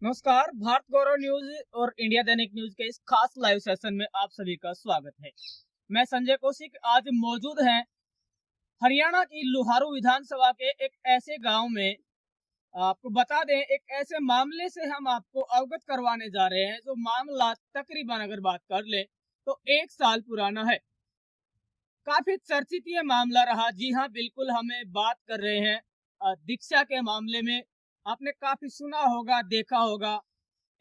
नमस्कार। भारत गौरव न्यूज और इंडिया दैनिक न्यूज के इस खास लाइव सेशन में आप सभी का स्वागत है। मैं संजय कौशिक आज मौजूद हैं हरियाणा की लुहारू विधानसभा के एक ऐसे गांव में। आपको बता दें, एक ऐसे मामले से हम आपको अवगत करवाने जा रहे हैं जो मामला तकरीबन अगर बात कर ले तो 1 साल पुराना है। काफी चर्चित ये मामला रहा। जी हाँ, बिल्कुल, हमें बात कर रहे हैं दीक्षा के मामले में। आपने काफी सुना होगा, देखा होगा।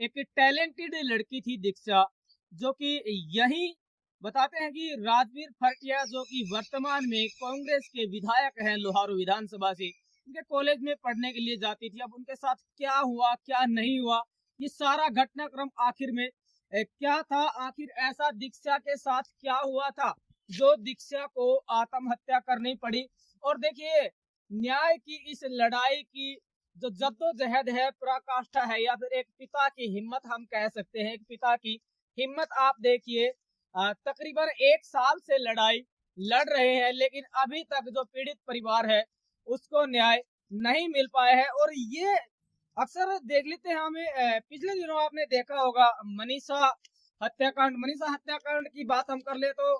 एक टैलेंटेड लड़की थी दीक्षा, जो कि यही बताते हैं कि राजवीर फरकिया, जो कि वर्तमान में कांग्रेस के विधायक हैं लोहारू विधानसभा से, उनके कॉलेज में पढ़ने के लिए जाती थी। अब उनके साथ क्या हुआ, क्या नहीं हुआ, ये सारा घटनाक्रम आखिर में क्या था, आखिर ऐसा दीक्षा के साथ क्या हुआ था जो दीक्षा को आत्महत्या करनी पड़ी। और देखिए, न्याय की इस लड़ाई की जो जद्दोजहद है, पराकाष्ठा है, या फिर एक पिता की हिम्मत हम कह सकते हैं। एक पिता की हिम्मत आप देखिए, तकरीबन 1 साल से लड़ाई लड़ रहे हैं, लेकिन अभी तक जो पीड़ित परिवार है उसको न्याय नहीं मिल पाया है। और ये अक्सर देख लेते हैं हमें, पिछले दिनों आपने देखा होगा मनीषा हत्याकांड की बात हम कर ले तो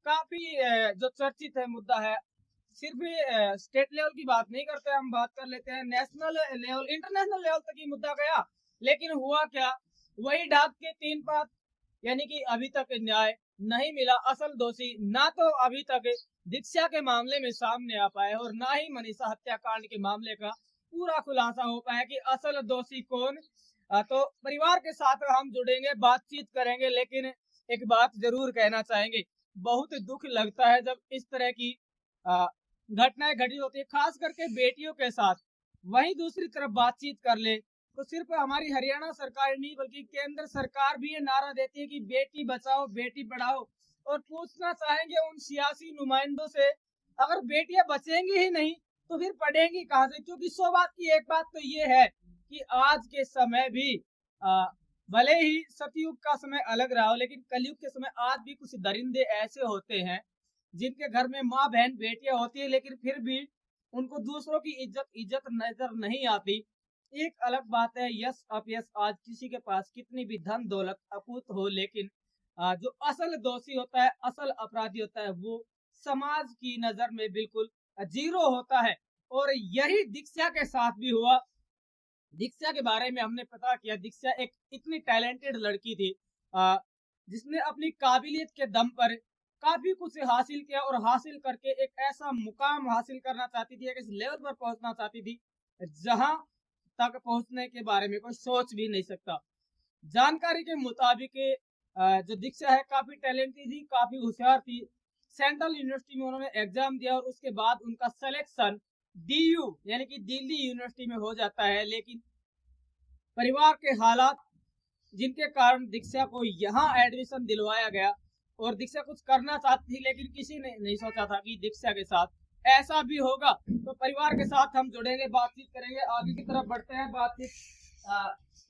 काफी जो चर्चित है मुद्दा है। सिर्फ स्टेट लेवल की बात नहीं करते, हम बात कर लेते हैं नेशनल लेवल, इंटरनेशनल लेवल तक ही मुद्दा गया। लेकिन हुआ क्या, वही डाक के 3 पात, यानी कि अभी तक न्याय नहीं मिला। असल दोषी ना तो अभी तक दीक्षा के मामले में सामने आ पाए और ना ही मनीषा हत्याकांड के मामले का पूरा खुलासा हो पाया कि असल दोषी कौन। तो परिवार के साथ हम जुड़ेंगे, बातचीत करेंगे, लेकिन एक बात जरूर कहना चाहेंगे। बहुत दुख लगता है जब इस तरह की घटनाएं घटित होती है, खास करके बेटियों के साथ। वहीं दूसरी तरफ बातचीत कर ले तो सिर्फ हमारी हरियाणा सरकार नहीं बल्कि केंद्र सरकार भी ये नारा देती है कि बेटी बचाओ बेटी पढ़ाओ। और पूछना चाहेंगे उन सियासी नुमाइंदों से, अगर बेटियां बचेंगी ही नहीं तो फिर पढ़ेंगी कहाँ से? क्योंकि 100 बात की एक बात तो ये है कि आज के समय भी भले ही सतयुग का समय अलग रहा हो, लेकिन कलयुग के समय आज भी कुछ दरिंदे ऐसे होते हैं जिनके घर में माँ बहन बेटियां होती है, लेकिन फिर भी उनको दूसरों की इज्जत इज्जत नजर नहीं आती। एक अलग बात है यश अपयश, आज किसी के पास कितनी भी धन दौलत अपूत हो, लेकिन जो असल दोषी होता है, असल अपराधी होता है, वो समाज की नजर में बिल्कुल जीरो होता है। और यही दीक्षा के साथ भी हुआ। दीक्षा के बारे में हमने पता किया, दीक्षा एक इतनी टैलेंटेड लड़की थी जिसने अपनी काबिलियत के दम पर काफी कुछ हासिल किया और हासिल करके एक ऐसा मुकाम हासिल करना चाहती थी, एक इस लेवल पर पहुंचना चाहती थी जहां तक पहुंचने के बारे में कोई सोच भी नहीं सकता। जानकारी के मुताबिक जो दीक्षा है काफी टैलेंटेड थी, काफी होशियार थी। सेंट्रल यूनिवर्सिटी में उन्होंने एग्जाम दिया और उसके बाद उनका सिलेक्शन डीयू यानी कि दिल्ली यूनिवर्सिटी में हो जाता है। लेकिन परिवार के हालात जिनके कारण दीक्षा को यहाँ एडमिशन दिलवाया गया और दीक्षा कुछ करना चाहती थी, लेकिन किसी ने नहीं सोचा था कि दीक्षा के साथ ऐसा भी होगा। तो परिवार के साथ हम जुड़ेंगे, बातचीत करेंगे, आगे की तरफ बढ़ते हैं। बातचीत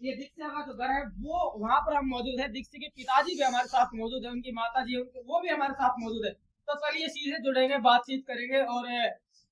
ये दीक्षा का जो घर है वो वहां पर हम मौजूद है। दीक्षा के पिताजी भी हमारे साथ मौजूद है, उनकी माता जी उनके वो भी हमारे साथ मौजूद है। तो चलिए सीधे जुड़ेंगे, बातचीत करेंगे। और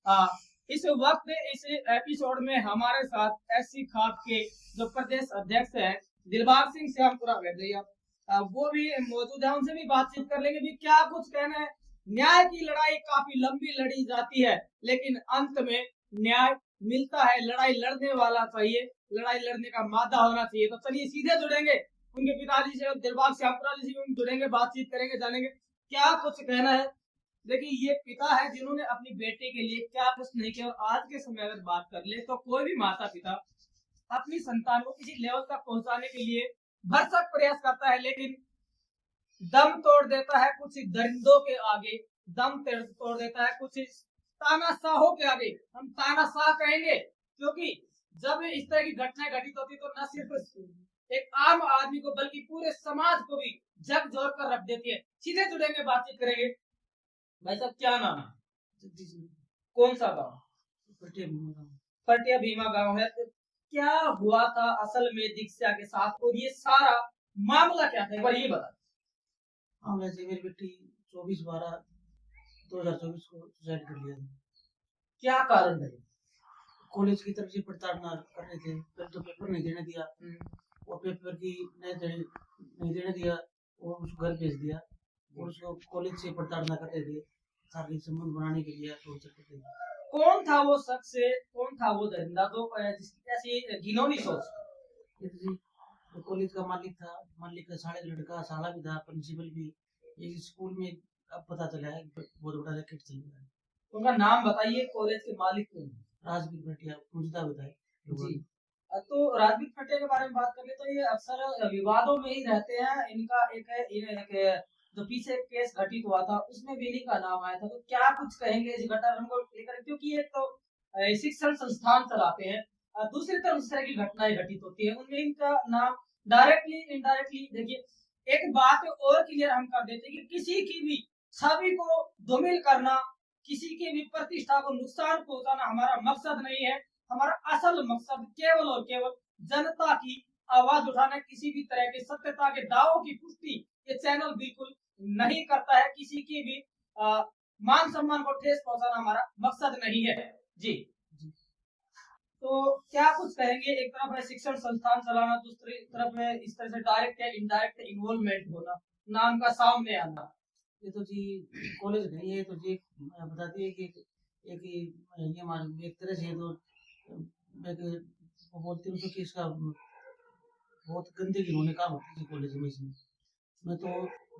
आ, इस वक्त इस एपिसोड में हमारे साथ एससी खाप के जो प्रदेश अध्यक्ष है दिलबाग सिंह श्यामपुरा भैया, वो भी मौजूद है। उनसे भी बातचीत कर लेंगे भी क्या कुछ कहना है। न्याय की लड़ाई काफी लंबी लड़ी जाती है, लेकिन अंत में न्याय मिलता है। लड़ाई लड़ने वाला चाहिए, लड़ाई लड़ने का मादा होना चाहिए। तो चलिए सीधे जुड़ेंगे उनके पिताजी से, दिलबाग श्यामपुरा जी से भी जुड़ेंगे, बातचीत करेंगे, जानेंगे क्या कुछ कहना है। देखिए, ये पिता है जिन्होंने अपनी बेटी के लिए क्या कुछ नहीं किया। और आज के समय अगर बात कर ले तो कोई भी माता पिता अपनी संतान को किसी लेवल तक पहुंचाने के लिए भरसक प्रयास करता है, लेकिन दम तोड़ देता है कुछ दरिंदों के आगे, दम तोड़ देता है कुछ तानाशाहों के आगे। हम तानाशाह कहेंगे क्योंकि जब इस तरह की घटनाएं घटित होती तो न सिर्फ एक आम आदमी को बल्कि पूरे समाज को भी झकझोर कर रख देती है। सीधे जुड़ेंगे, बातचीत करेंगे। भाई साहब, क्या नाम है? कौन सा गाँव? फटिया भीमा गाँव है। तो क्या हुआ था असल में दीक्षा के साथ और ये सारा मामला क्या था, एक बार ये बता। हाँ, वैसे मेरी बेटी 24/12/2024 को सुसाइड कर लिया था। क्या कारण है? कॉलेज की तरफ से प्रताड़ना कर रहे थे, फिर तो पेपर नहीं देने दिया। और पेपर की नहीं देने दिया और उसको घर भेज दिया और उसको कॉलेज से प्रताड़ना करते थे, शारीरिक संबंध बनाने के लिए टॉर्चर करते थे। कौन था वो शख्स, कौन था वो दरिंदा जो जिसकी ऐसी घिनौनी सोच? ये जी वो कॉलेज का मालिक था, मालिक का साले का लड़का, साला भी था, प्रिंसिपल भी। ये स्कूल में अब पता चला है कि बहुत बड़ा रैकेट चल रहा है। उनका नाम बताइए, कॉलेज के मालिक कौन है? राजवीर भटिया मुझे बताए जी। तो राजवीर खट्टे के बारे में बात करें तो ये अक्सर विवादों में ही रहते हैं। इनका एक जो पीछे केस घटित हुआ था उसमें भी इन्हीं का नाम आया था। तो क्या कुछ कहेंगे इस घटना को लेकर, क्योंकि एक तो शिक्षण संस्थान चलाते हैं, दूसरी तरफ इस तरह की घटनाएं घटित होती है, उनमें इनका नाम डायरेक्टली इनडायरेक्टली। देखिए, एक बात और क्लियर हम कर देते हैं कि किसी की भी छवि को धूमिल करना, किसी की भी प्रतिष्ठा को नुकसान पहुंचाना हमारा मकसद नहीं है। हमारा असल मकसद केवल और केवल जनता की आवाज उठाना, किसी भी तरह की सत्यता के दावों की पुष्टि ये चैनल बिल्कुल नहीं करता है। किसी की भी मान सम्मान को ठेस पहुंचाना हमारा मकसद नहीं है। जी। तो क्या कुछ कहेंगे, एक तरफ है शिक्षण संस्थान चलाना, दूसरी तरफ है इस तरह से डायरेक्ट या इनडायरेक्ट इन्वॉल्वमेंट होना, नाम का सामने आना। ये तो जी कॉलेज नहीं है, तो जी बताती है कि एक ये मान एक तरह से तो मैं बोलती हूँ कि इसका बहुत गंदगी होने काम होती है कॉलेज में। इसमें मैं तो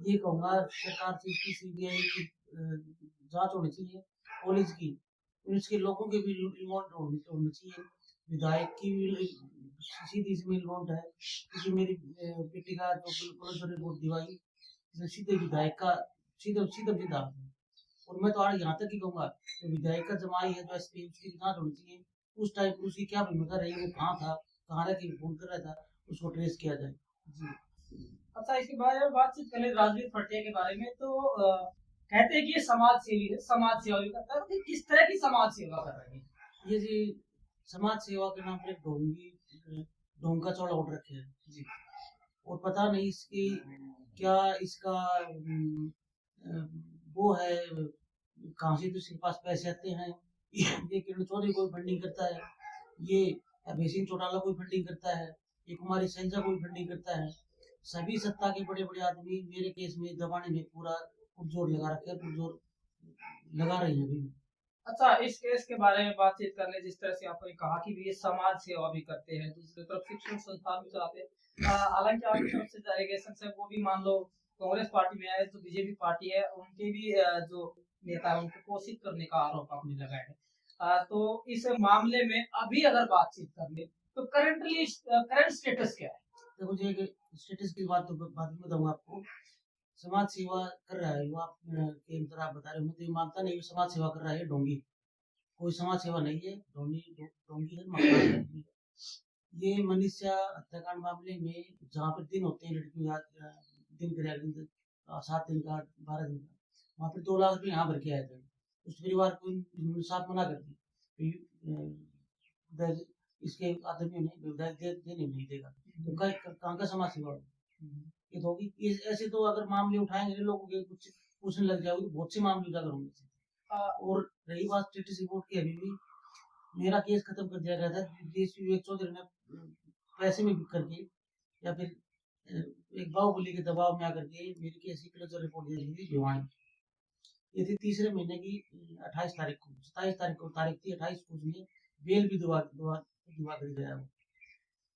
ये कहूँगा सरकार से इसकी सीबीआई की जांच होनी चाहिए कॉलेज की, इसके लोगों के भी इन्वॉल्व होनी चाहिए, विधायक की भी सीधी इसमें इन्वॉल्व है, क्योंकि मेरी बेटी का जो पुलिस ने रिपोर्ट दिवाई सीधे विधायक का सीधा सीधा सीधा। और मैं तो आज यहाँ तक ही कहूँगा तो विधायक का जमाई है जो एसपी, उसकी जांच होनी चाहिए। उस टाइम उसकी क्या भूमिका रही, वो कहाँ था, कहाँ रह के फोन कर रहा था, उसको ट्रेस किया जाए। जी। अच्छा, इसके बारे में बातचीत करें राजवीर फटिया के बारे में, तो कहते हैं कि ये समाज सेवी है, समाज सेवा भी करता है। तो किस तरह की समाज सेवा कर रहे हैं ये जी? समाज सेवा के नाम पर ढोंग का चौड़ा उठ रखे है जी, और पता नहीं इसकी क्या इसका वो है, कहाँ से तो इसके पास पैसे आते हैं। ये किरण चौधरी कोई फंडिंग करता है, ये अभय सिंह चौटाला कोई फंडिंग करता है, ये कुमारी सैलजा कोई फंडिंग करता है। सभी सत्ता के बड़े बड़े आदमी मेरे केस में दबाने में पूरा पुरजोर लगा रखे हैं, पुरजोर लगा रहे हैं अभी। अच्छा, इस केस के बारे में बातचीत करने, जिस तरह से आपने कहा कि ये समाज सेवा भी करते हैं, दूसरी तरफ शिक्षण संस्थान भी चलाते हैं, हालांकि आपकी तरफ से एलिगेशन है वो भी मान लो कांग्रेस पार्टी में आए, जो बीजेपी पार्टी है उनके भी जो नेता है उनको पोषित करने का आरोप आपने लगाया है। तो इस मामले में अभी अगर बातचीत कर ले तो करंट स्टेटस क्या है? देखो जी, स्टेटस की बात तो बाद में बताऊंगा आपको। समाज सेवा कर रहा है वो, आप के तरह आप बता रहे हो, मैं तो ये मानता नहीं समाज सेवा कर रहा है ढोंगी। कोई समाज सेवा नहीं है, ढोंगी है, मकान है। ये मनीषा हत्याकांड मामले में जहाँ पर दिन होते हैं लड़कियों दिन कर 7 दिन का 12 दिन का, वहाँ पर 2 लाख रुपये यहाँ भर के आए थे। उस परिवार को इन्होंने साफ मना कर दी, इसके आदमियों ने देने नहीं देगा, तो कहाँ का समाज सेवा ये होगी? ऐसे तो अगर मामले उठाएंगे लोगों के कुछ पूछने लग जाओगे तो बहुत से मामले उजागर होंगे। और रही बात स्टेटस रिपोर्ट की, अभी भी मेरा केस खत्म कर दिया गया था डीएसपी विवेक चौधरी ने पैसे में करके या फिर एक बाहुबली के दबाव में आकर के मेरी केस की क्लोजर रिपोर्ट दे दी थी भिवानी। ये थी 3 महीने की 28 तारीख को, 27 तारीख को तारीख थी, 28 को उसने बेल भी दिवा कर गया वो।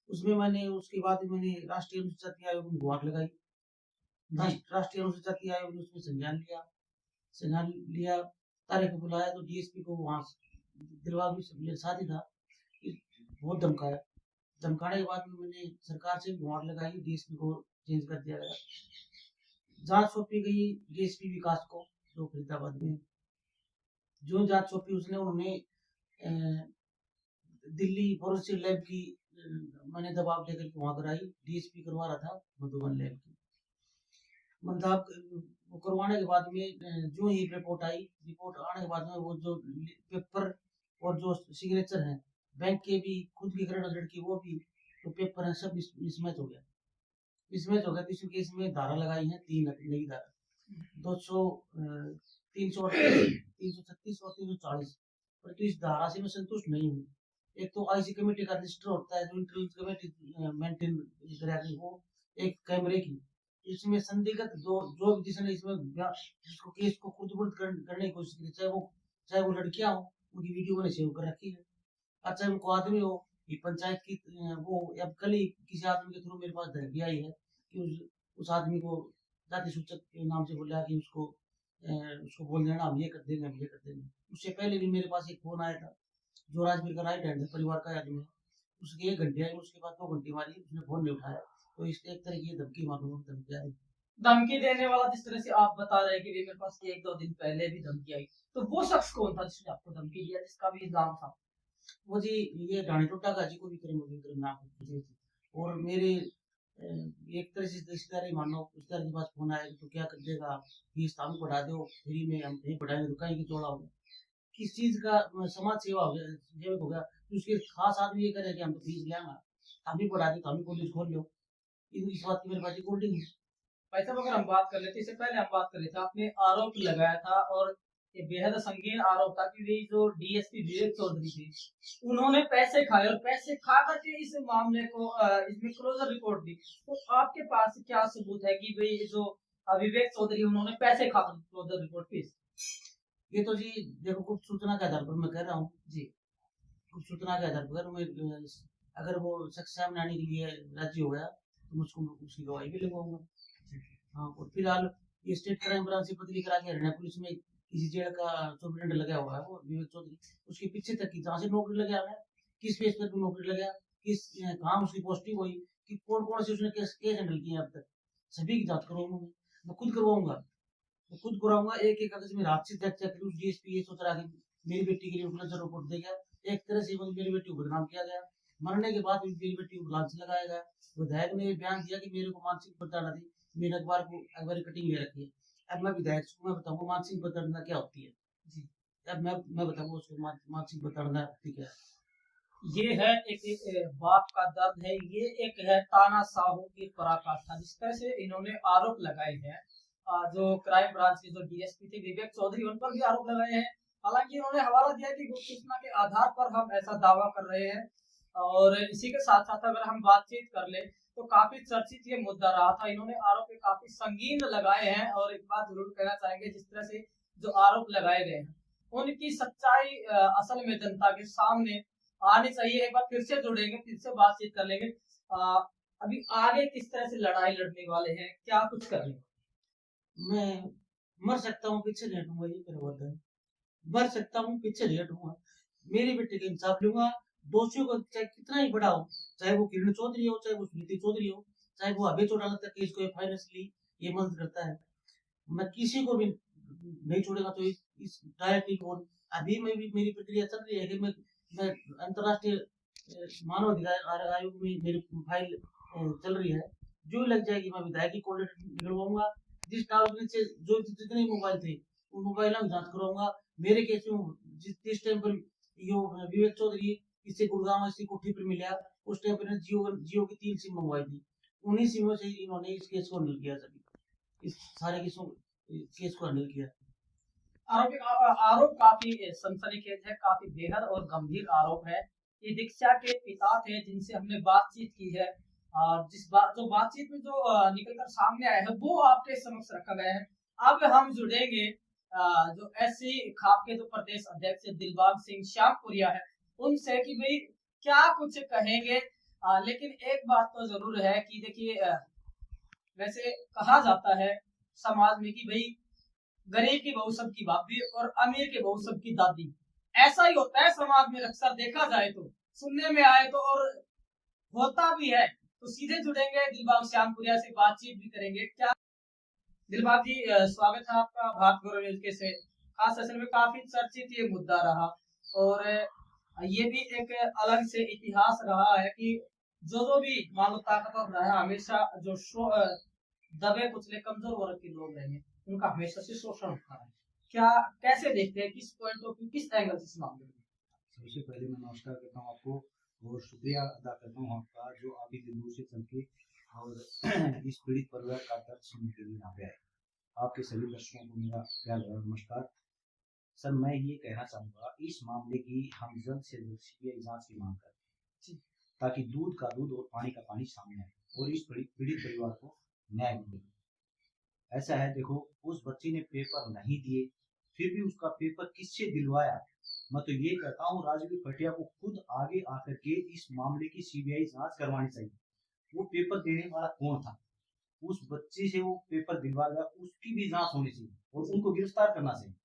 उसमें मैंने उसके बाद मैंने राष्ट्रीय अनुसूचित जाति आयोग में गुहार लगाई। राष्ट्रीय अनुसूचित जाति आयोग ने उसमें संज्ञान लिया, तारीख को बुलाया तो डीएसपी को वहां दिलबाग भी मेरे साथ ही था, बहुत धमकाया। धमकाने के बाद में मैंने सरकार से गुहार लगाई, डीएसपी को चेंज कर दिया गया। जांच सौंपी गई डीएसपी विकास को जो फरीदाबाद में, जो जांच सौंपी उसने उन्होंने दिल्ली फॉरेंसिक लैब की मैंने दबाव देकर के वहां कराई। डीएसपी करवा रहा था मधुबन लैब की, मतलब वो करवाने के बाद में जो ही रिपोर्ट आई, रिपोर्ट आने के बाद में वो जो पेपर और जो सिग्नेचर है बैंक के भी, खुद की क्रेडिट कार्ड की वो भी, तो पेपर है सब मिसमैच हो गया। तो इस केस में धारा लगाई है 3 नई धारा, 336 और 340। पर तो इस धारा से मैं संतुष्ट नहीं हूँ, एक तो आईसी कमेटी का रजिस्टर होता है जो इंटेलिजेंस कमेटी मेंटेन करेगी, वो एक कैमरे की, इसमें संदिग्ध जो भी जिसने इसमें जिसको केस को खुद करने की कोशिश की, चाहे वो लड़कियां हो, उनकी वीडियो मैंने सेव कर रखी है। अच्छा उनको आदमी हो, ये पंचायत की वो अब कल ही किसी आदमी के थ्रू मेरे पास धमकी आई है कि उस आदमी को जाति सूचक के नाम से बोला कि उसको बोल देना हम ये कर देंगे, हम ये कर देंगे। उससे पहले भी मेरे पास एक फोन आया था, जो राजवीर का राइट हैंड है, परिवार का आदमी है, उसकी 1 घंटे आई, उसके बाद 2 घंटे मारी, उसने फोन नहीं उठाया, तो इस एक तरह की धमकी मालूम धमकी आई। धमकी देने वाला, जिस तरह से आप बता रहे हैं कि मेरे पास 1-2 दिन पहले भी धमकी आई, तो वो शख्स कौन था जिसने आपको धमकी दिया, जिसका भी इल्जाम था? वो जी ये ढाणी टोटा का जी को भी करें मुझे करें नाम पूछे थे। और मेरे एक तरह से रिश्तेदार ही मानो, रिश्तेदार के पास फोन आया कि तू क्या कर देगा, फीस हम पढ़ा दो फ्री में, हम नहीं पढ़ाएंगे तो कहीं की चौड़ा हो गया, किस चीज का समाज सेवा हो गया, सेवक हो गया, तो उसके खास आदमी ये करे कि हम तो फीस लेंगे, हम ही पढ़ा दे तो हम ही कॉलेज खोल लो, इस बात की मेरे पास रिकॉर्डिंग है। भाई साहब, अगर हम बात कर लेते, इससे पहले हम बात कर रहे थे, आपने आरोप लगाया था और ये बेहद संगीन आरोप था कि ये जो डीएसपी विवेक चौधरी थे, उन्होंने पैसे खाए और पैसे खा करके इस मामले को इसमें क्लोजर रिपोर्ट दी। तो आपके पास क्या सबूत है कि भाई जो विवेक चौधरी उन्होंने पैसे खाकर क्लोजर रिपोर्ट पेश? ये तो जी देखो गुप्त सूचना के आधार पर मैं कह रहा हूँ जी, गुप्त सूचना के आधार पर मैं अगर वो शख्स सामने आने के लिए राजी हो गया तो मुझको उसकी गवाही भी लगवाऊंगा। हाँ, और फिलहाल ये स्टेट क्राइम ब्रांच से बदली करा के हरियाणा पुलिस में किसी जेल का सुपरिटेंडेंट लगा हुआ है वो विवेक चौधरी, उसके पीछे तक की जहाँ से नौकरी लगा है, किस पेज पर नौकरी लगा, किस कहाँ उसकी पोस्टिंग हुई, कि कौन कौन से उसने केस केस हैंडल किए अब तक, सभी की जांच करवाऊंगा मैं खुद करवाऊंगा, मैं खुद कराऊंगा। एक एक कागज में हाथ से चेक चेक उस डीएसपी ये सोच रहा कि मेरी बेटी के लिए उसने रिपोर्ट दे गया, एक तरह से मेरी बेटी को बदनाम किया गया, मरने के बाद भी मेरी बेटी को लांच लगाया गया। विधायक ने बयान दिया कि मेरे को मानसिक प्रताड़ना थी, मैंने अखबार की कटिंग ले रखी है। अब मैं विधायक को मैं बताऊंगा मानसिक प्रताड़ना क्या होती है जी, अब मैं बताऊंगा उसको मानसिक प्रताड़ना होती क्या है। ये है एक बाप का दर्द है, ये एक है तानाशाहों की पराकाष्ठा। जिस तरह से इन्होंने आरोप लगाए हैं, जो क्राइम ब्रांच के जो डीएसपी थे विवेक चौधरी, उन पर भी आरोप लगाए हैं। हालांकि इन्होंने हवाला दिया कि गुप्त सूचना के आधार पर हम ऐसा दावा कर रहे हैं। और इसी के साथ साथ अगर हम बातचीत कर ले तो काफी चर्चित ये मुद्दा रहा था। इन्होंने आरोप काफी संगीन लगाए हैं और एक बात जरूर कहना चाहेंगे, जिस तरह से जो आरोप लगाए गए हैं उनकी सच्चाई असल में जनता के सामने आनी चाहिए। एक बार फिर से जुड़ेंगे, फिर से बातचीत कर लेंगे। अभी आगे किस तरह से लड़ाई लड़ने वाले हैं, क्या कुछ करेंगे? मैं मर सकता हूँ पीछे नहीं हटूंगा, ये मेरा वादा है, मर सकता हूँ पीछे नहीं हटूंगा, मेरी बेटे का इंसाफ लूंगा। दोषियों को चाहे कितना ही बड़ा हो, चाहे वो किरण चौधरी हो, चाहे वो स्मृति चौधरी हो, चाहे वो अभय चौटाला तक केस को फाइनेंशियली ये मदद करता है, मैं किसी को भी नहीं छोड़ेगा। तो इस डायरेक्टली और अभी में भी मेरी प्रक्रिया चल रही है कि मैं अंतर्राष्ट्रीय मानव अधिकार आयोग में मेरी फाइल चल रही है, जो लग जाएगी मैं विधायक की कोर्ट निकलवाऊंगा। जिस टावर से जो जितने मोबाइल थे उन मोबाइलों की जांच करवाऊंगा। मेरे केस में जिस टाइम पर यो विवेक चौधरी इससे गुड़गांव इससे कोठी पर मिला, उस टाइम पर जियो की 3 सिम मंगवाई थी, उन्हीं सिमों से इन्होंने इस केस को हैंडल किया, सभी इस सारे केस को हैंडल किया। आरोप काफी सनसनीखेज है, काफी बेहद और गंभीर आरोप है। ये दीक्षा के पिता थे जिनसे हमने बातचीत की है, और जो बातचीत में जो निकलकर सामने आया है वो आपके समक्ष रखा गया है। अब हम जुड़ेंगे जो एससी खाप के जो प्रदेश अध्यक्ष दिलबाग सिंह श्यामपुरिया है उनसे, कि भाई क्या कुछ कहेंगे। लेकिन एक बात तो जरूर है कि देखिए, वैसे कहा जाता है समाज में कि भाई गरीब की बहू सबकी भाभी और अमीर के बहू सबकी दादी। ऐसा ही होता है समाज में, अक्सर देखा जाए तो, सुनने में आए तो, और होता भी है। तो सीधे जुड़ेंगे, दिलबाग श्यामपुरिया से बातचीत भी करेंगे। क्या दिलबाग जी, स्वागत है आपका भारत गौरव न्यूज के से खास सेशन में। काफी चर्चित ये मुद्दा रहा और ये भी एक अलग से इतिहास रहा है कि जो भी मानो ताकतवर रहा है, हमेशा जो दबे कुचले कमजोर वर्ग के लोग रहेंगे उनका हमेशा से शोषण होता है। क्या कैसे देखते हैं, किस पॉइंट ऑफ व्यू, किस एंगल से इस मामले में? सबसे पहले मैं नमस्कार करता हूँ आपको और शुक्रिया अदा करता हूँ आपका, जो आप इतनी दूर से चल के और इस पीड़ित परिवार का दर्द सुनने के लिए यहाँ पे आए। आपके सभी दर्शकों को मेरा प्यार भरा नमस्कार। सर मैं ये कहना चाहूंगा इस मामले की हम जल्द से जल्द सीबीआई जांच की मांग करते हैं ताकि दूध का दूध और पानी का पानी सामने आए और इस पीड़ित परिवार को न्याय मिले। ऐसा है देखो, उस बच्ची ने पेपर नहीं दिए, फिर भी उसका पेपर किससे दिलवाया? मैं तो ये कहता हूँ राजवीर भटिया को खुद आगे आकर के इस मामले की सीबीआई जांच करवानी चाहिए। वो पेपर देने वाला कौन था? उस बच्ची से वो पेपर दिलवा गया, उसकी भी जांच होनी चाहिए और उनको गिरफ्तार करना चाहिए।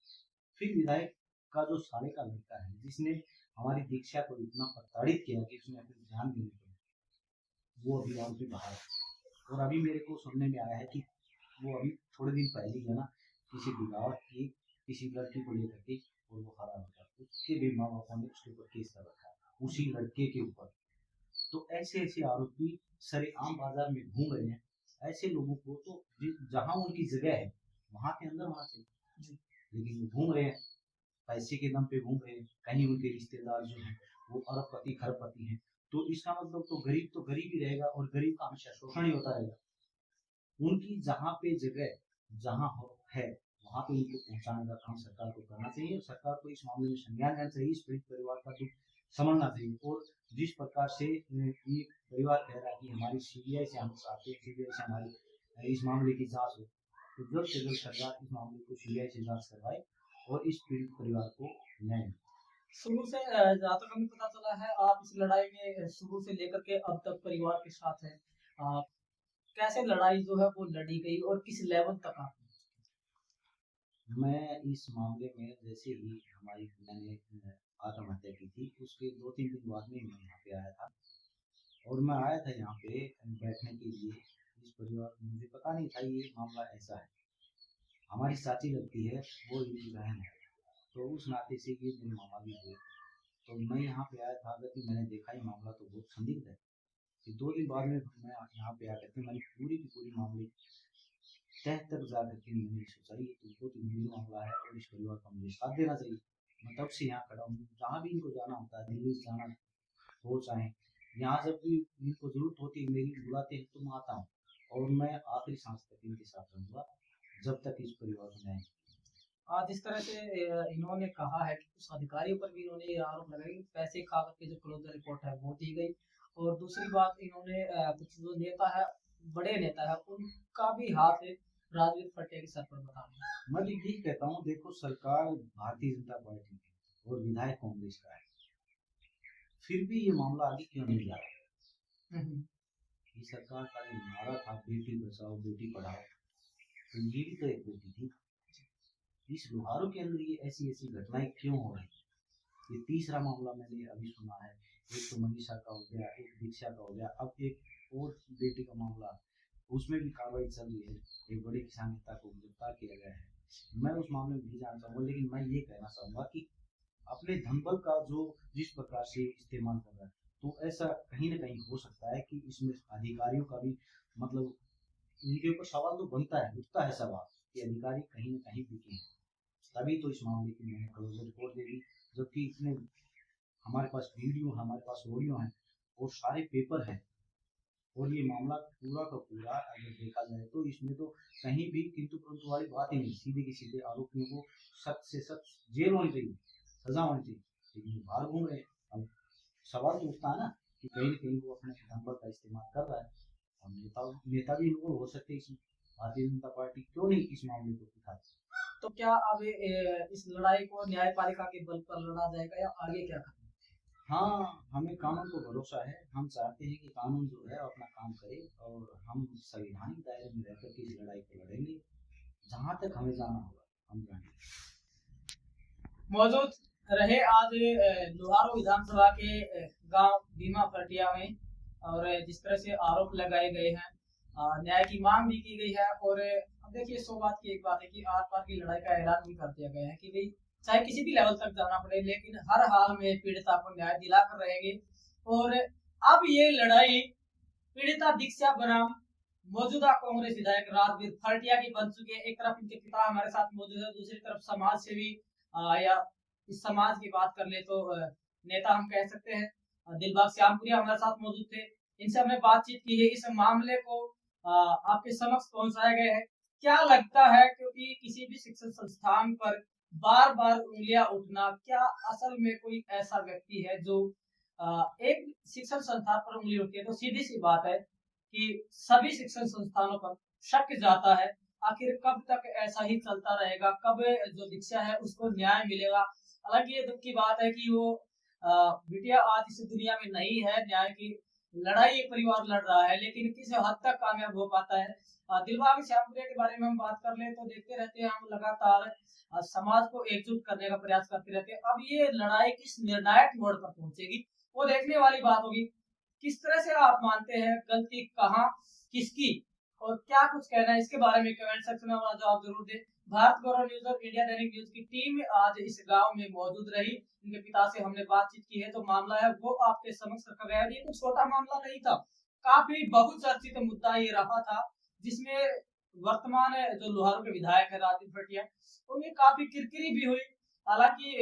फिर विधायक का जो साले का लड़का है जिसने हमारी दीक्षा को इतना प्रताड़ित किया कि उसने अपने ध्यान देने को, वो अभी आरोपी बाहर है। और अभी मेरे को सुनने में आया है कि वो अभी थोड़े दिन पहले ही है ना किसी गिरावट की किसी लड़की को लेकर के और वो फरार हो गया, उसके भी माँ बापों ने उसके ऊपर केस कर रखा है उसी लड़के के ऊपर। तो ऐसे ऐसे आरोपी सरेआम बाजार में घूम रहे हैं। ऐसे लोगों को तो जहां उनकी जगह है वहां के अंदर होना चाहिए, लेकिन वो घूम रहे हैं, पैसे के दम पे घूम रहे हैं। कहीं उनके रिश्तेदार जो हैं वो अरबपति खरबपति हैं, तो इसका मतलब तो गरीब ही रहेगा और गरीब का हमेशा शोषण ही होता रहेगा। उनकी जहाँ पे जगह जहाँ है वहाँ पे उनको पहुँचाने का काम सरकार को करना चाहिए और सरकार को इस मामले में संज्ञान लेना चाहिए, इस पीड़ित परिवार का दुख समझना चाहिए। और जिस प्रकार से ये परिवार कह रहा है कि हमारी सीबीआई से हम चाहते हैं, सीबीआई से हमारी इस मामले की जांच हो, तो जल्द से जल्द सरकार इस मामले को सीबीआई से जांच करवाए और इस पीड़ित परिवार को न्याय मिले। शुरू से जहाँ तक हमें पता चला है आप इस लड़ाई में शुरू से लेकर के अब तक परिवार के साथ है। कैसे लड़ाई जो है वो लड़ी गई और किस लेवल तक आप? मैं इस मामले में जैसे ही हमारी मैंने आत्महत्या की थी उसके 2-3 दिन बाद में मैं यहाँ पे आया था और मैं आया था यहाँ पे बैठने के लिए। इस परिवार को मुझे पता नहीं था ये मामला ऐसा है। हमारी चाची लगती है, वो इनकी बहन है, तो उस नाते से ये मेरे मामा भी हुए। तो मैं यहाँ पे आया था कि मैंने देखा ये मामला तो बहुत संदिग्ध है। फिर 2 दिन बाद में मैं यहाँ पे आकर के मैंने पूरी की पूरी मामले तह तक जा करके मैंने सोचा ये तो बहुत गंभीर मामला है और इस परिवार का मुझे साथ देना चाहिए। मैं तब से यहाँ खड़ा हूँ, जहाँ भी इनको जाना होता है, दिल्ली जाना हो चाहे यहाँ, जब भी इनको जरूरत होती है मेरी बुलाते हैं तो मैं आता हूँ और मैं आखिरी सांस तक इनके साथ रहूंगा जब तक इस परिवार को न्याय। जिस तरह से इन्होंने कहा है कि कुछ अधिकारियों पर भी इन्होंने ये आरोप लगाए कि पैसे खा करके जो क्लोजर रिपोर्ट है वो दी गई, और दूसरी बात इन्होंने कुछ जो नेता है, बड़े नेता है, उनका भी हाथ है राजवीर भटिया के सर पर बताना। मैं तो यही कहता हूँ, देखो सरकार भारतीय जनता पार्टी की और विधायक कांग्रेस का है, फिर भी ये मामला आगे क्यों नहीं जा रहा? ये सरकार का जो नारा था बेटी बचाओ बेटी पढ़ाओ, तो ये भी तो एक बेटी थी। इस लोहारों के अंदर ये ऐसी ऐसी घटनाएं क्यों हो रही? ये तीसरा मामला मैंने अभी सुना है, एक तो मनीषा का हो गया, एक दीक्षा का हो गया, अब एक और बेटी का मामला, उसमें भी कार्रवाई चल रही है। एक बड़े किसान नेता को गिरफ्तार किया गया है। मैं उस मामले में नहीं जाना चाहूंगा, लेकिन मैं ये कहना चाहूंगा कि अपने धनबल का जो जिस प्रकार से इस्तेमाल कर रहा है, तो ऐसा कहीं ना कहीं हो सकता है कि इसमें अधिकारियों का भी मतलब इनके ऊपर सवाल तो बनता है, उठता है सवाल कि अधिकारी कहीं ना कहीं बिके हैं। तभी तो इस मामले की मैंने क्लोजर रिपोर्ट दे दी, जबकि इतने हमारे पास वीडियो, हमारे पास ऑडियो है और सारे पेपर हैं और ये मामला पूरा का पूरा अगर देखा जाए तो इसमें तो कहीं भी किंतु परंतु वाली बात ही नहीं। सीधे के सीधे आरोपियों को सख्त से सख्त जेल होनी चाहिए, सजा होनी चाहिए, लेकिन बाहर घूम रहे हैं। अब सवाल तो उठता है ना कि कहीं ना कहीं वो अपने धनबल का इस्तेमाल कर रहा है। हम नेता भी इन्वॉल्व हो सकते हैं इसमें, भारतीय जनता पार्टी क्यों नहीं इस मामले को उठाती? तो क्या अब इस लड़ाई को न्यायपालिका के बल पर लड़ा जाएगा या आगे क्या करना? हाँ, हमें कानून को भरोसा है। हम चाहते हैं कि कानून जो है अपना काम करे और हम संवैधानिक दायरे में रहकर के इस लड़ाई को लड़ेंगे। जहाँ तक हमें जाना होगा हम जाएंगे। मौजूद रहे आज लोहारो विधानसभा के गांव भीमा भटिया में, और जिस तरह से आरोप लगाए गए हैं, न्याय की मांग भी की गई है। और अब देखिए सौगात की एक बात है कि आर पार की लड़ाई का ऐलान भी कर दिया गया है कि भाई चाहे किसी भी लेवल तक जाना पड़े, लेकिन हर हाल में पीड़िता को न्याय दिलाकर रहेंगे। और अब ये लड़ाई पीड़िता दीक्षा बनाम मौजूदा कांग्रेस विधायक राजवीर भटिया की बन चुकी है। एक तरफ इनके पिता हमारे साथ मौजूद है, दूसरी तरफ समाज सेवी या इस समाज की बात कर ले तो नेता हम कह सकते हैं दिलबाग श्यामपुरिया हमारे साथ मौजूद थे। इनसे हमने बातचीत की है, इस मामले को आपके समक्ष पहुंचाया गया है। क्या लगता है, क्योंकि किसी भी शिक्षण संस्थान पर बार बार उंगलियां उठना, क्या असल में कोई ऐसा व्यक्ति है जो एक शिक्षण संस्थान पर उंगली उठती है तो सीधी सी बात है कि सभी शिक्षण संस्थानों पर शक जाता है। आखिर कब तक ऐसा ही चलता रहेगा, कब जो दीक्षा है उसको न्याय मिलेगा। हालांकि ये दुख की बात है कि वो बिटिया आज इस दुनिया में नहीं है, न्याय की लड़ाई ये परिवार लड़ रहा है, लेकिन किस हद तक कामयाब हो पाता है। दिलबाग श्यामपुरिया के बारे में हम बात कर ले तो देखते रहते हैं हम लगातार समाज को एकजुट करने का प्रयास करते रहते हैं। अब ये लड़ाई किस निर्णायक मोड़ पर पहुंचेगी वो देखने वाली बात होगी। किस तरह से आप मानते हैं, गलती कहाँ किसकी और क्या कुछ कहना है, इसके बारे में कमेंट सेक्शन में अपना जवाब जरूर दें। भारत गौरव न्यूज और इंडिया दैनिक न्यूज की टीम आज इस गांव में मौजूद रही। इनके पिता से हमने बातचीत की है, तो मामला है वो आपके समक्ष रखा गया है। ये कुछ छोटा मामला नहीं था, काफी बहुचर्चित मुद्दा ये रहा था, जिसमें वर्तमान जो लोहारू के विधायक है राजीव भटिया, उनकी काफी किरकिरी भी हुई। हालांकि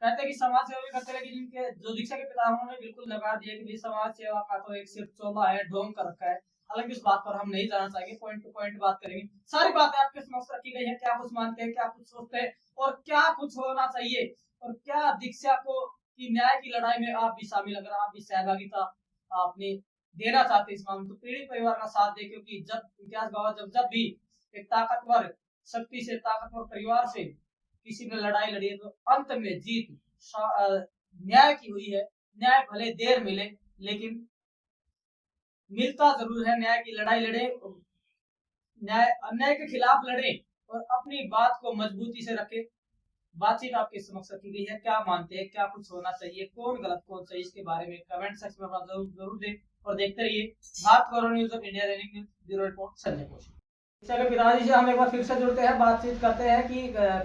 कहते हैं कि समाज सेवा भी करते, लेकिन इनके जो दीक्षा के पिता उन्होंने बिल्कुल नकार दिया कि समाज सेवा का तो एक सिर्फ चोला है, ढोंग कर रखा है। हालांकि इस बात पर हम नहीं जाना चाहेंगे, पॉइंट टू पॉइंट बात करेंगे। सारी बातें आपके समक्ष रखी गई है, क्या कुछ मानते हैं, क्या कुछ सोचते हैं और क्या कुछ होना चाहिए, और क्या दीक्षा को की न्याय की लड़ाई में आप भी शामिल, अगर आप भी सहभागिता आपने देना चाहते इस मामले, तो पीड़ित परिवार का साथ दे, क्योंकि जब इतिहास गवाह जब भी एक ताकतवर शक्ति से, ताकतवर परिवार से किसी ने लड़ाई लड़ी है तो अंत में जीत न्याय की हुई है। न्याय भले देर मिले लेकिन मिलता जरूर है। न्याय की लड़ाई लड़े, न्याय अन्याय के खिलाफ लड़े और अपनी बात को मजबूती से रखे। बातचीत आपके समक्ष रखी गई है, क्या मानते हैं, क्या कुछ होना चाहिए, कौन गलत कौन सही, इसके बारे में कमेंट सेक्शन में अपना जरूर दें और देखते रहिए भारत गौरव न्यूज और इंडिया दैनिक news. Bureau report Sanjay Kaushik. चलो पिताजी से हम एक बार फिर से जुड़ते हैं, बातचीत करते हैं कि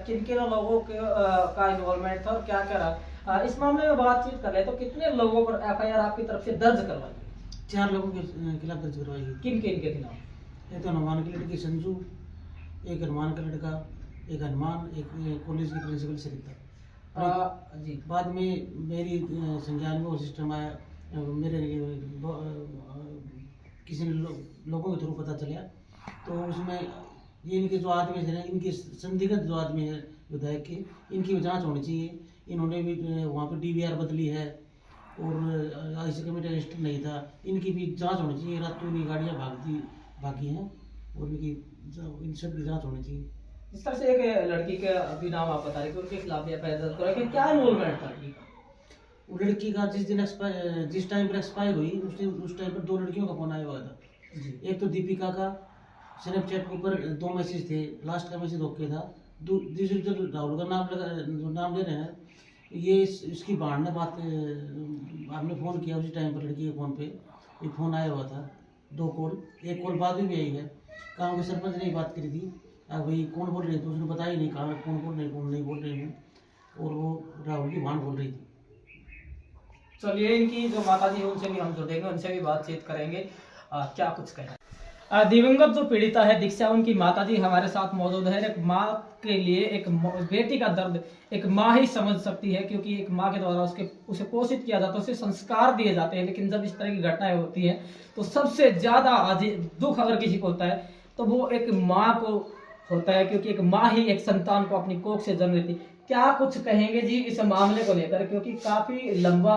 किन किन लोगों का इन्वॉल्वमेंट था और क्या क्या रहा। इस मामले में बातचीत कर ले तो कितने लोगों पर एफआईआर आपकी तरफ से दर्ज करवाई? 4 लोगों के खिलाफ दर्ज करवाई गई। किन किन के खिलाफ? एक तो हनुमान की लड़की संजू, एक हनुमान का लड़का, एक हनुमान, एक कॉलेज की प्रिंसिपल सरिता। जी। बाद में मेरी संज्ञान में वो सिस्टम आया, मेरे किसी ने लोगों के थ्रू पता चला, तो उसमें ये इनके जो आदमी थे ना, इनके संदिग्ध जो आदमी है विधायक के, इनकी भी जांच होनी चाहिए। इन्होंने भी वहाँ पे डीवीआर बदली है और आईसी कमेटी रजिस्टर नहीं था, इनकी भी जांच होनी चाहिए। रातों इनकी गाड़ियाँ भागी हैं और इन सब की जांच होनी चाहिए। इस तरह से एक लड़की के अभी नाम आप बता रहे थे, उनके खिलाफ दर्ज करा कि क्या इन्वॉल्वमेंट था? वो लड़की का जिस टाइम पर एक्सपायर हुई उस टाइम पर 2 लड़कियों का फोन आया हुआ था। एक तो दीपिका का स्नैपचैट के ऊपर 2 मैसेज थे, लास्ट का मैसेज ओके था। दूसरी जो राहुल का नाम ले रहे हैं, ये इसकी बहन ने बात आपने फ़ोन किया उसी टाइम पर लड़की के फ़ोन पे ये फ़ोन आया हुआ था। 2 कॉल, एक कॉल बाद में भी आई है। गाँव के सरपंच ने बात करी थी, अब भाई कौन बोल रही थी उसने बताया ही नहीं, कहा कौन नहीं बोल रही हूँ, और वो राहुल की बहन बोल रही थी। चलिए इनकी जो माता जी है उनसे भी हम जुड़ेंगे, उनसे भी बातचीत करेंगे, क्या कुछ कहें। दिवंगत जो पीड़िता है दीक्षा, उनकी माता जी हमारे साथ मौजूद है। एक माँ के लिए एक बेटी का दर्द एक माँ ही समझ सकती है, क्योंकि एक माँ के द्वारा उसे पोषित किया जाता है, उसे संस्कार दिए जाते हैं। लेकिन जब इस तरह की घटनाएं होती हैं तो सबसे ज्यादा दुख अगर किसी को होता है तो वो एक माँ को होता है, क्योंकि एक माँ ही एक संतान को अपनी कोख से जन्म देती। क्या कुछ कहेंगे जी इस मामले को लेकर, क्योंकि काफी लंबा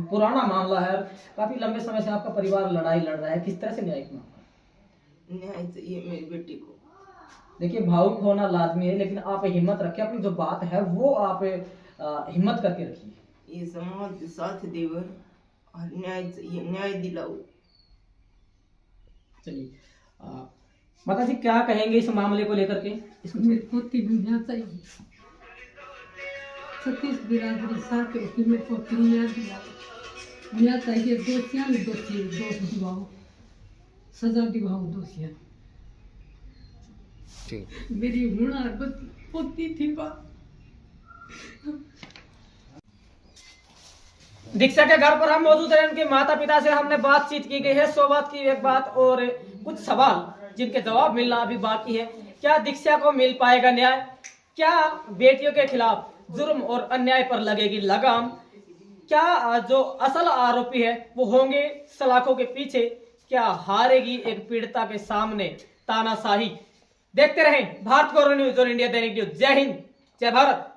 पुराना मामला है, काफी लंबे समय से आपका परिवार लड़ाई लड़ रहा है, किस तरह से न्यायिक मामला? न्याय चाहिए मेरी बेटी को। देखिए भावुक होना लाजमी है, लेकिन आप हिम्मत रखिए, अपनी जो बात है वो आप हिम्मत करके रखिए। ये समाज साथ देवर और न्याय चाहिए, न्याय दिलाओ। चलिए माता जी क्या कहेंगे इस मामले को लेकर के? मेरी पोती भी न्याय चाहिए, सतीश बिरादरी साथ की मेरी पोती न्याय चाहिए। दोषियां दोषी दोष दिवाओ, सजा दिवाओ दोषियां। मेरी होना पोती थी बात। दीक्षा के घर पर हम मौजूद हैं, उनके माता पिता से हमने बातचीत की गई है, 100 बात की एक बात और कुछ सवाल जिनके जवाब मिलना अभी बाकी है। क्या दीक्षा को मिल पाएगा न्याय? क्या बेटियों के खिलाफ जुर्म और अन्याय पर लगेगी लगाम? क्या जो असल आरोपी है वो होंगे सलाखों के पीछे? क्या हारेगी एक पीड़िता के सामने तानाशाही? देखते रहें भारत गौरव न्यूज और इंडिया दैनिक न्यूज। जय हिंद, जय भारत।